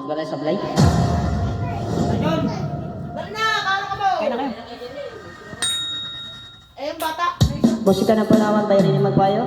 Wala sablay. Ayun! Dali na! Kala ka mo! Kaya na kayo. Eh, yung bata! Musika ng Palawan, bayarin ni Magpayo.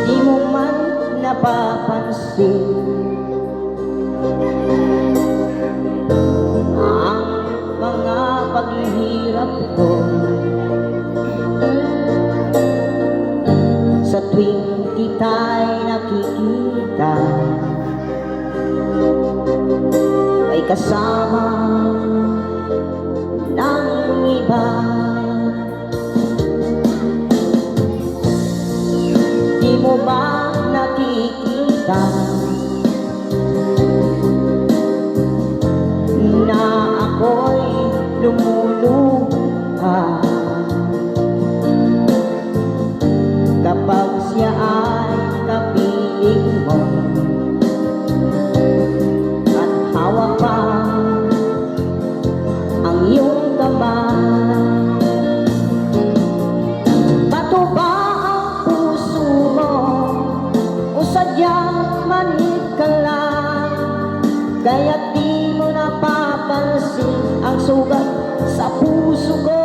Di mo man napapansin ang mga paghihirap ko sa tuwing kita'y nakikita ay kasama ng iba. Di mo ba nakikita na ako'y lumuluha kapag siya ay kapiling mo at hawak pa ang iyong kamay? Bato ba ang puso mo o sadyang manhid ka lang, kaya't di mo napapansin ang sugat sa puso ko?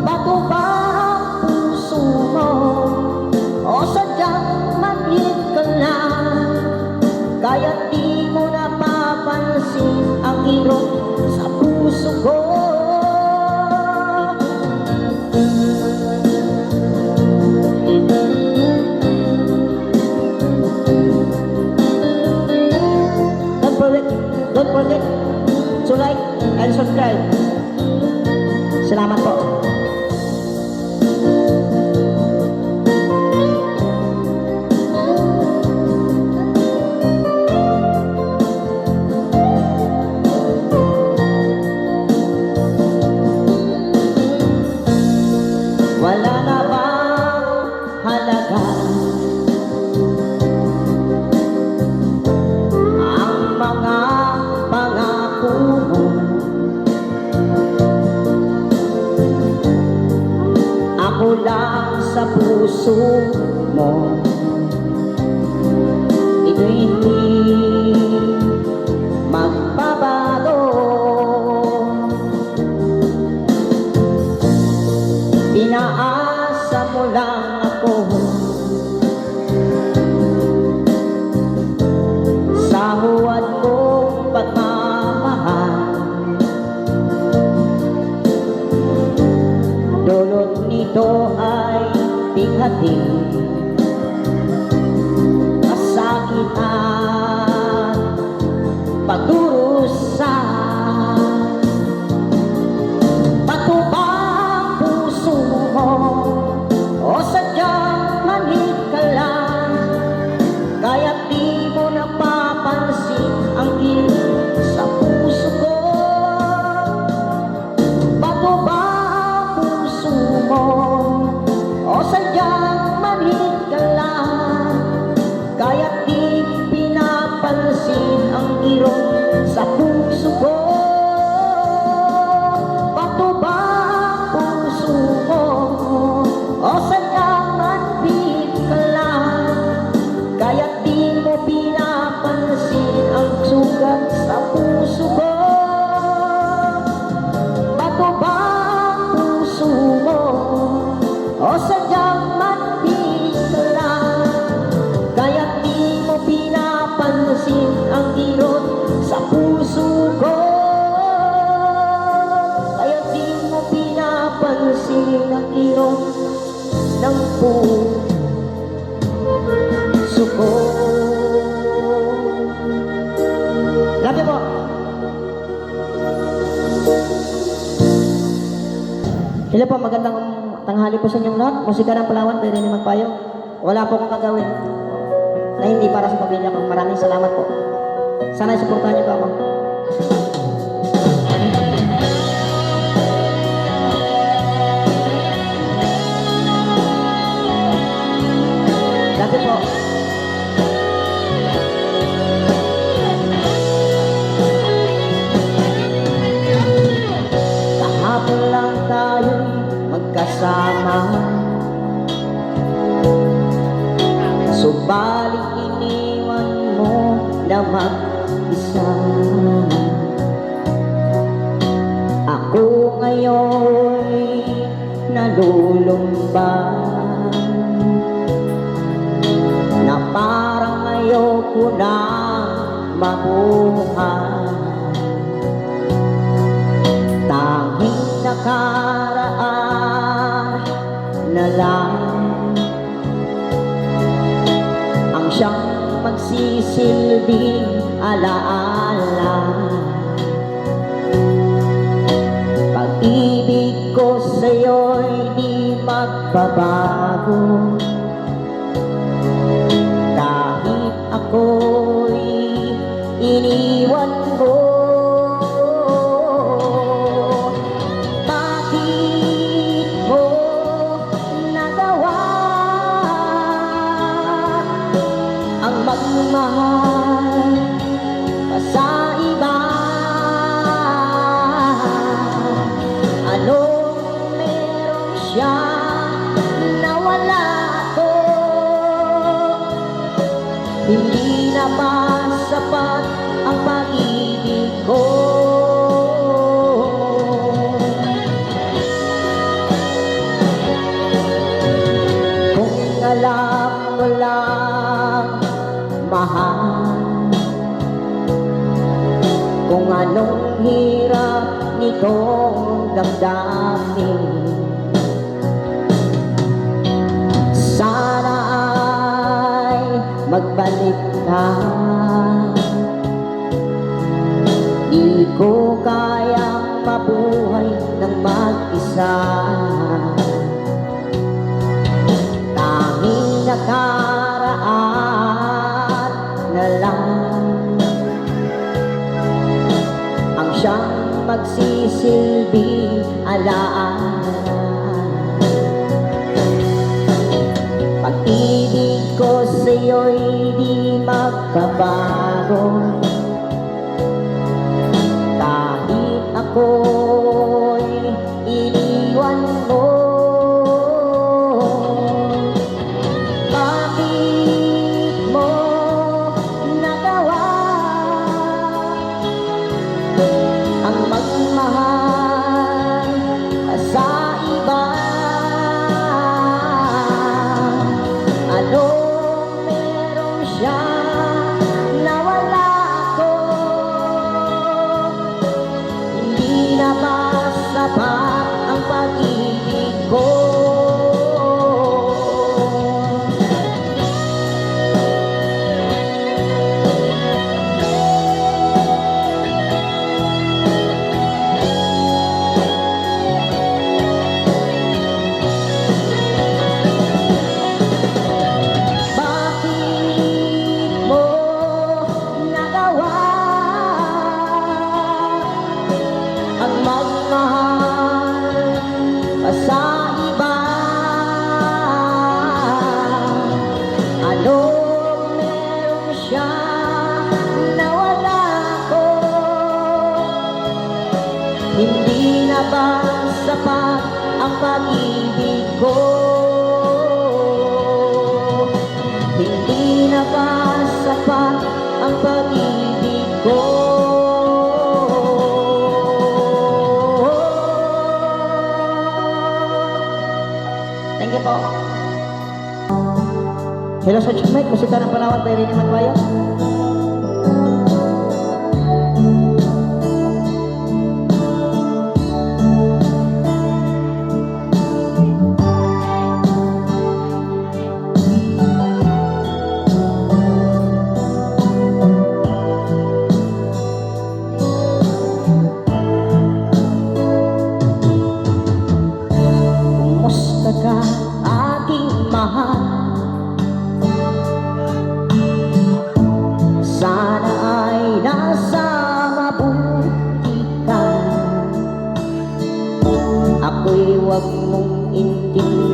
Bato ba ang puso mo o sadyang manhid ka lang, kaya't di mo napapansin ang kirot sa puso ko? Don't forget to like and subscribe. Salamat po. Wala na bang halaga ang mga pangako mo? Ako lang sa puso mo, ito'y hindi magbabago. Pinaasa mo lang ako sa huwad kong pagmamahal. Dulot nito ay bighati, kasakitan, pagdurusa. Bato ba ang puso mo o sadyang manhid ka lang, kaya't di mo napapansin ang kirot sa puso ko? Bato ba ang puso mo o sadyang manhid ka lang, kaya't di pinapansin ang kirot sa puso ko? Bato ba ang puso mo o sadyang manhid ka lang, kaya't di mo pinapansin ang sugat sa puso ko? Bato ba ang puso mo o sadyang manhid ka lang, kaya't di mo pinapansin ang kirot sa puso ko? Kaya't di mo pinapansin ang kirot ng puso ko. Love you po. Hello po, magandang tanghali po sa inyong lahat. Musika ng Palawan, pwede niyo magpayo. Wala po akong gagawin. na hindi para sa pamilya ko. Maraming salamat po. Sana isuportahan niyo po ako. Dati po. Kahapon lang tayo'y magkasama, subalit iniwan mo na mag-isa. Ako ngayon'y nalulumban, na parang ayoko na mabuhay. Tanging nakaraan na lang ang siyang magsisilbing alaala. Pag-ibig ko sa'yo'y di magbabago, kahit ako'y iniwan mo. Bakit mo nagawa ang magmahal pa sa iba? Anong meron siya na wala ko? Hindi na ba sapat ang pag-ibig ko? Kung alam mo lang, mahal, kung anong hirap nitong damdamin, sana ay magbalik ka. Di ko kayang mabuhay ng mag-isa. Tanging nakaraan na lang ang siyang magsisilbing alaala. Pag-ibig ko sa'yo'y di magbabago, kahit ako'y iniwan mo. Bakit mo nagawa ang magmahal sa iba? Anong meron siya na wala ko? Hindi na ba sapat ang pag-ibig ko? Bakit mo nagawa ang magmahal pa sa iba? Anong meron siya na wala ko? Hindi na ba sapat ang pag-ibig ko? Hindi na ba sapat ang pag-ibig ko? Thank you po. Hello sa Chikmate, musika ng Palawan, Pwede ni Magbayan. Kumusta ka, aking mahal?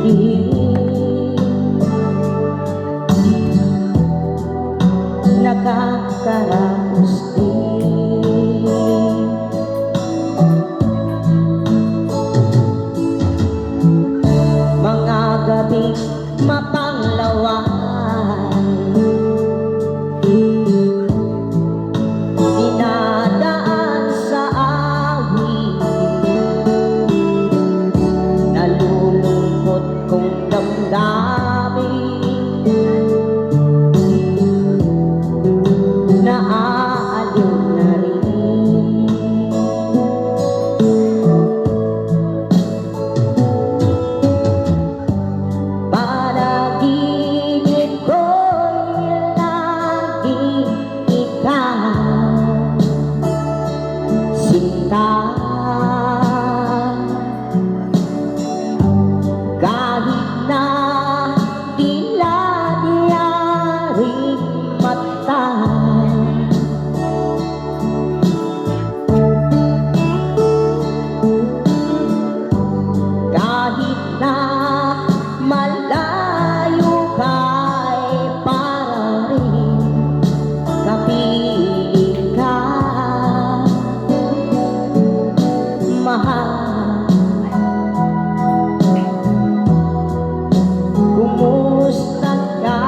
dilim, nakakaraos din. Mga gabing mapanglawan, dinadaan sa awit, nalulungkot kong damdamin, naaaliw na rin. Panaginip ko'y laging ikaw, sinta. Kahit na dila-diyaring mata, kahit na malayo ka'y para rin kapiling ka, mahal. Kumusta ka?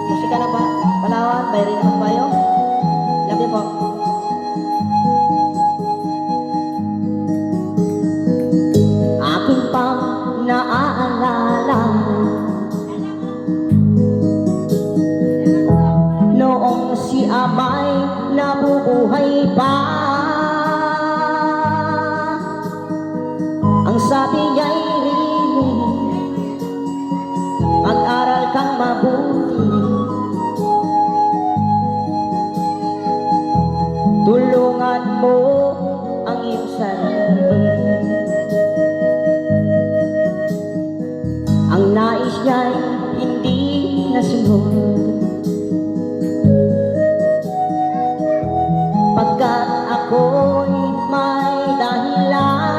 Musika na ba? Palawan, bayarin naman ba yun? Labi po. Aking pang naaalala noong si ama'y nabubuhay pa. Ang sabi niya'y Rini, mag-aral kang mabuti, tulungan mo ang iyong sarili. Ang nais niya'y hindi nasunod, pagkat ako'y may dahilan.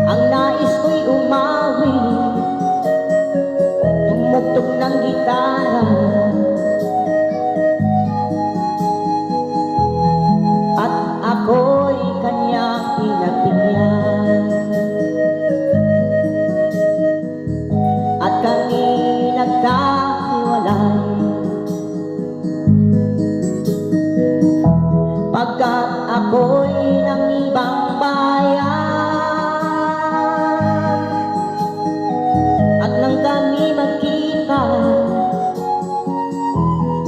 Ang nais ko'y umawi, tumugtog ng gitara, at ako'y kanyang pinagbigyan. At kami nagkahiwalay, pagkat ako'y ng ibang bayan. At nang kami magkita,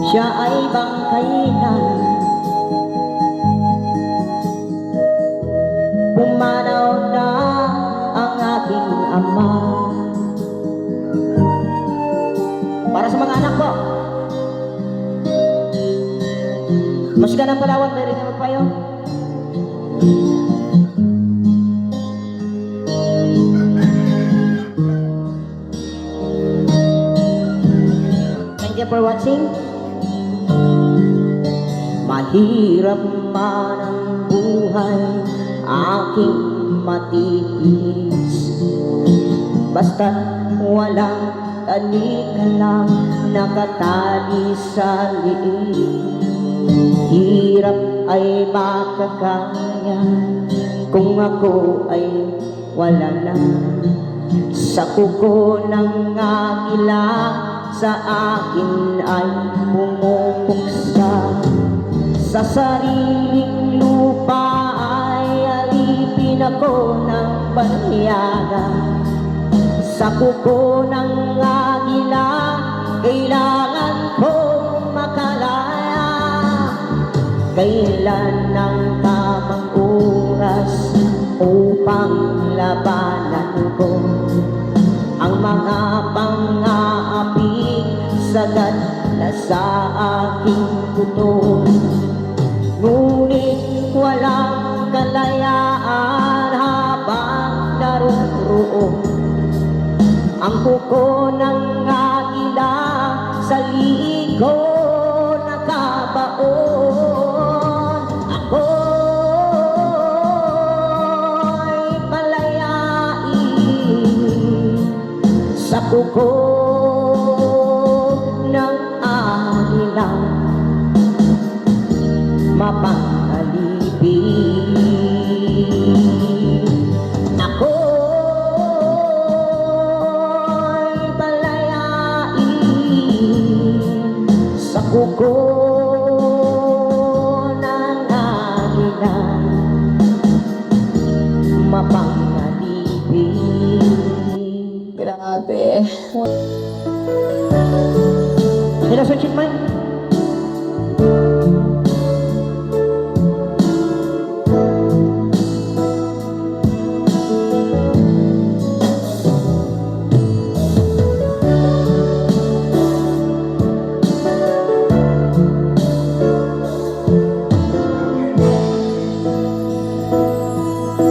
siya ay bangkay na. Pumanaw na ang aking ama. Para sa mga anak po. Musika ng Palawan, bayarin naman pa yun. Thank you for watching. Mahirap man ang buhay, aking matitis, basta walang tanik lang nakatali sa liig. Hirap ay makakaya kung ako ay wala na. Sa kuko ng agila sa akin ay pumupuksa. Sa sariling lupa ay alipin ako ng banyaga. Sa kuko ng agila kailangan kong makalaya. Kailan ang tamang oras upang labanan ko ang mga pang-aaping sagad na sa aking buto. Ngunit walang kalayaan habang naroon ang kuko ng agila sa ligo nakabaon. Ako'y palayain sa kuko ng agila, mapangalipin. Ako'y palayain sa kuko ng agila, mapangalipin. Grabe. Hello, Sir Chikmay.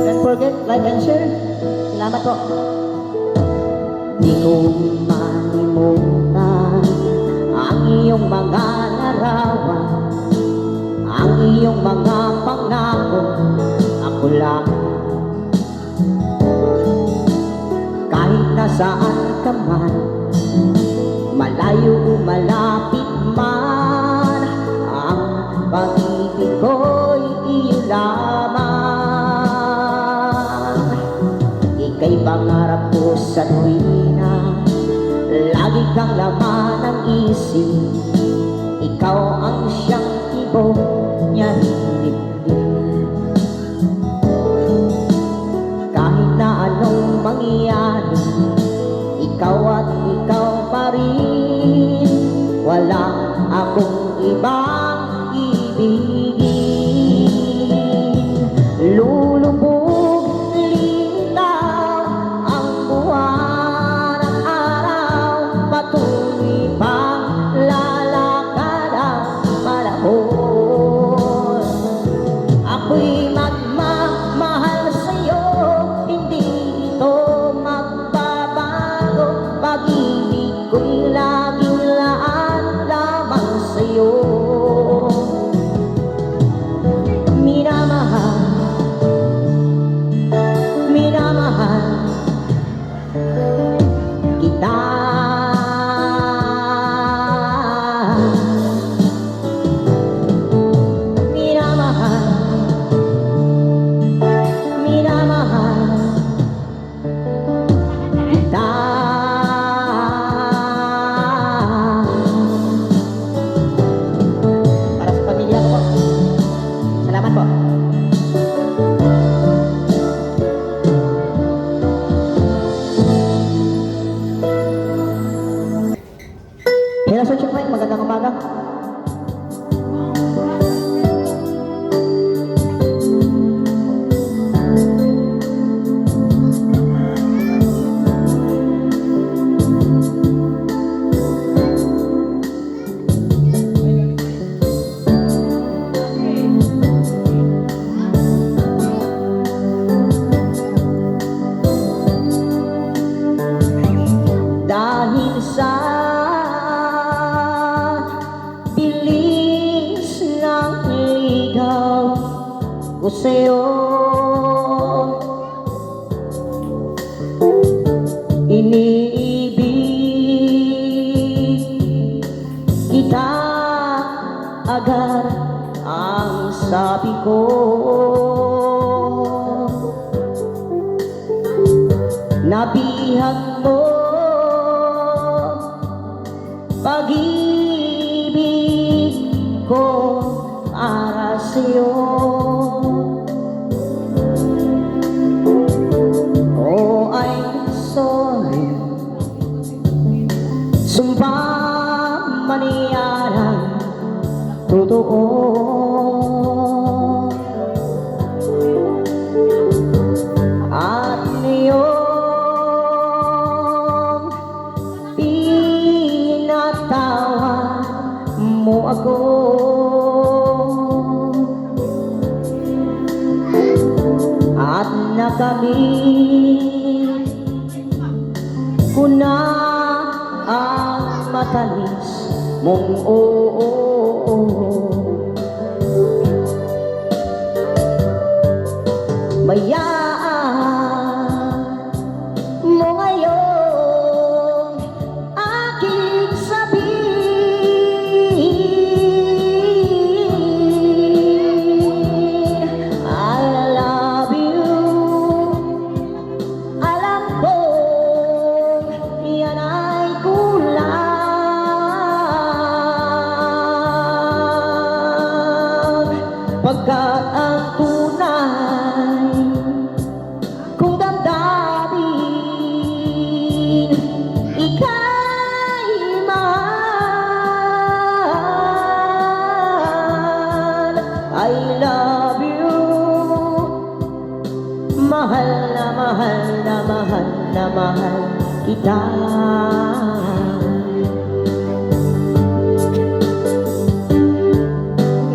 Don't forget, like and share. Salamat po. Di ko malimutan ang iyong mga larawan, ang iyong mga pangako. Ako lang, kahit nasaan ka man, malayo o malapit man, ang pag-ibig ko'y iyo lamang. Ika'y pangarap ko sa tuwina, lagi kang laman ng isip. Ikaw ang siyang tibok niya dibdib. Kahit na anong mangyari, ikaw at ikaw pa rin. Wala akong ibang ibigin. Lulubog linaw ang buwan at araw, patuloy pang lalakad ang panahon. Ako'y magmamahal sa'yo, hindi ito magbabago. Pag-ibig ko'y laging laan lamang sa'yo. Minamahal, minamahal kita. Minamahal, minamahal kita. Para sa pamilya ko po. Salamat po. Hello, Sir Chikmay. Magandang umaga. Dahil sa bilis ng ligaw ko sa'yo, iniibig kita agad ang sabi ko. Nabihag mo pag-ibig ko para sa'yo. Oh, I'm sorry. Sumpah maniyaran totoo. At niyong pinatawad nakamit ko na ang matamis mong oo. Bayaan mo ngayon aking sabihin, I love you. Alam ko yan ay kulang, pagkat ang tunay kung damdamin ika'y mahal. I love you. Mahal na mahal na mahal na mahal kita.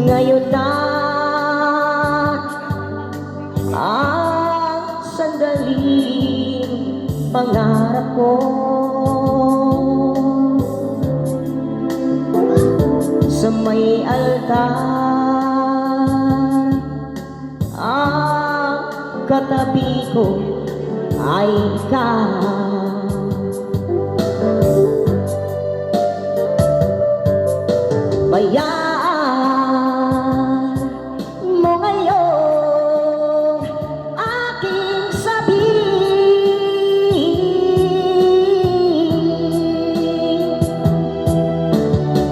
Ngayon na ang sandaling pangarap ko, sa may altar ang katabi ko ay ikaw. Bayaan mo ngayon aking sabihin,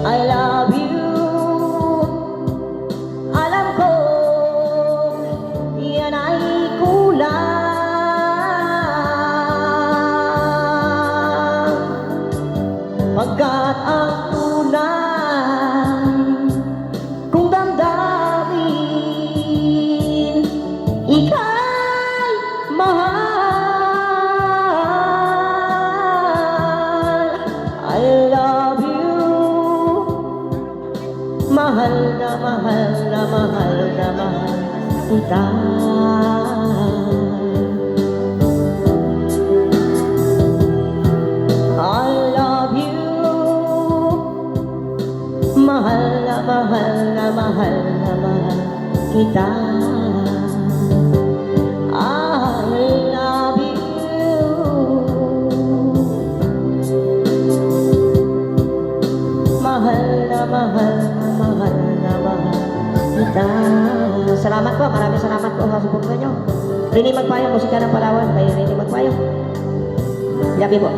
I love you. Alam ko yan ay kulang, pagkat ang tunay kung damdamin ika'y mahal. I love you. Mahal na mahal na mahal na mahal kita. I love you. Mahal na mahal na mahal na mahal kita. I love you. Mahal na mahal na mahal na mahal kita. Salamat po, maraming salamat po sa suporta nyo. Rini Magpayo, musika ng Palawan, kay Rini Magpayo. Yabi po.